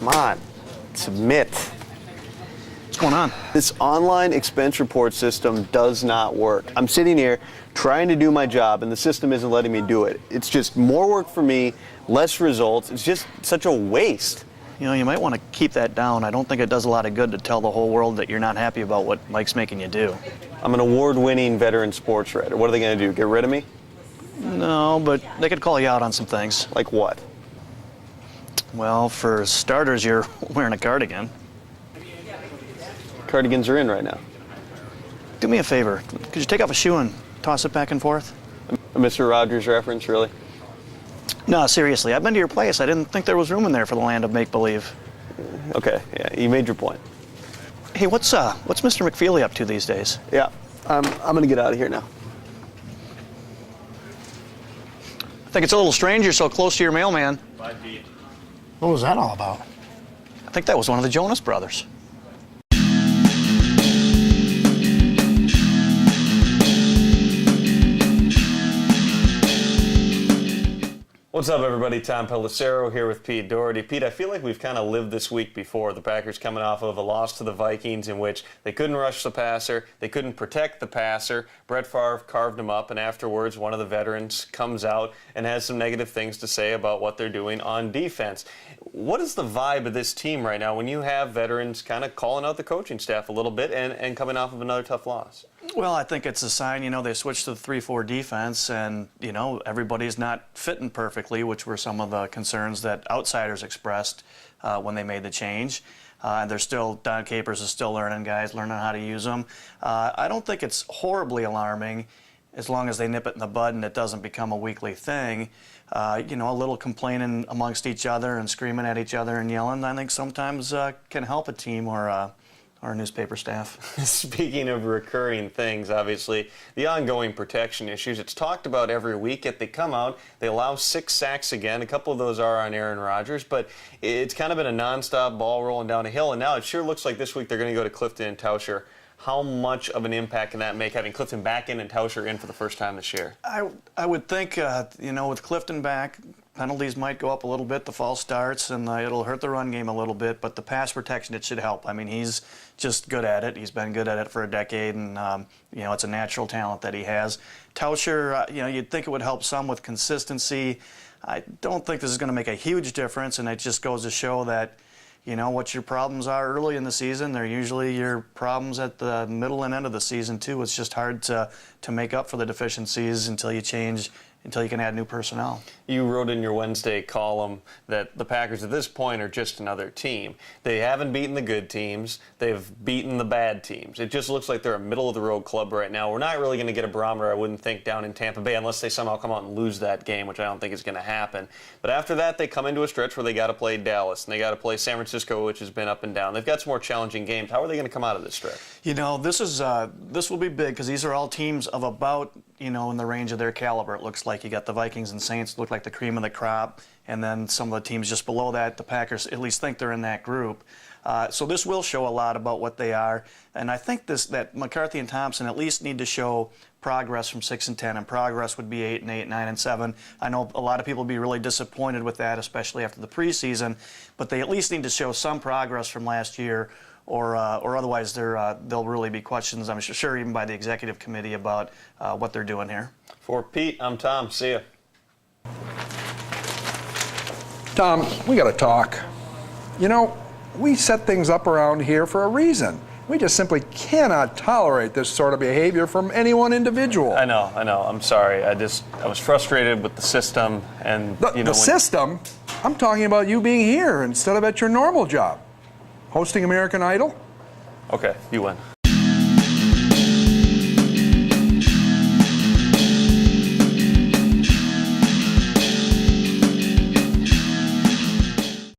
Come on, submit. What's going on? This online expense report system does not work. I'm sitting here trying to do my job and the system isn't letting me do it. It's just more work for me, less results. It's just such a waste. You know, you might want to keep that down. I don't think it does a lot of good to tell the whole world that you're not happy about what Mike's making you do. I'm an award-winning veteran sports writer. What are they going to do, get rid of me? No, but they could call you out on some things. Like what? Well, for starters, you're wearing a cardigan. Cardigans are in right now. Do me a favor. Could you take off a shoe and toss it back and forth? A Mr. Rogers reference, really? No, seriously. I've been to your place. I didn't think there was room in there for the land of make-believe. Okay, yeah, you made your point. Hey, what's Mr. McFeely up to these days? Yeah, I'm going to get out of here now. I think it's a little strange you're so close to your mailman. Bye, Pete. What was that all about? I think that was one of the Jonas Brothers. What's up, everybody? Tom Pellicero here with Pete Dougherty. Pete, I feel like we've kind of lived this week before. The Packers coming off of a loss to the Vikings in which they couldn't rush the passer, they couldn't protect the passer. Brett Favre carved him up, and afterwards one of the veterans comes out and has some negative things to say about what they're doing on defense. What is the vibe of this team right now when you have veterans kind of calling out the coaching staff a little bit and coming off of another tough loss? Well, I think it's a sign, you know, they switched to the 3-4 defense and, you know, everybody's not fitting perfectly, which were some of the concerns that outsiders expressed when they made the change. And they're still, Don Capers is still learning how to use them. I don't think it's horribly alarming as long as they nip it in the bud and it doesn't become a weekly thing. You know, a little complaining amongst each other and screaming at each other and yelling, I think sometimes can help a team or our newspaper staff. Speaking of recurring things, obviously, the ongoing protection issues. It's talked about every week. Yet they come out, they allow 6 sacks again. A couple of those are on Aaron Rodgers, but it's kind of been a nonstop ball rolling down a hill. And now it sure looks like this week they're going to go to Clifton and Tauscher. How much of an impact can that make, having Clifton back in and Tauscher in for the first time this year? I would think, you know, with Clifton back, penalties might go up a little bit, the false starts, and it'll hurt the run game a little bit, but the pass protection, it should help. I mean, he's just good at it. He's been good at it for a decade, and, you know, it's a natural talent that he has. Tauscher, you know, you'd think it would help some with consistency. I don't think this is going to make a huge difference, and it just goes to show that, you know, what your problems are early in the season, they're usually your problems at the middle and end of the season, too. It's just hard to make up for the deficiencies until you can add new personnel. You wrote in your Wednesday column that the Packers at this point are just another team. They haven't beaten the good teams. They've beaten the bad teams. It just looks like they're a middle-of-the-road club right now. We're not really going to get a barometer, I wouldn't think, down in Tampa Bay unless they somehow come out and lose that game, which I don't think is going to happen. But after that, they come into a stretch where they got to play Dallas, and they got to play San Francisco, which has been up and down. They've got some more challenging games. How are they going to come out of this stretch? You know, this will be big because these are all teams of about, you know, in the range of their caliber. It looks like you got the Vikings and Saints look like the cream of the crop, and then some of the teams just below that, the Packers at least think they're in that group. So this will show a lot about what they are, and I think that McCarthy and Thompson at least need to show progress from 6-10, and progress would be 8-8, 9-7. I know a lot of people will be really disappointed with that, especially after the preseason, but they at least need to show some progress from last year, or otherwise there'll really be questions, I'm sure, even by the executive committee about what they're doing here. For Pete, I'm Tom. See ya. Tom, we got to talk. You know, we set things up around here for a reason. We just simply cannot tolerate this sort of behavior from any one individual. I know. I'm sorry. I was frustrated with the system and the system? I'm talking about you being here instead of at your normal job. Hosting American Idol? Okay, you win.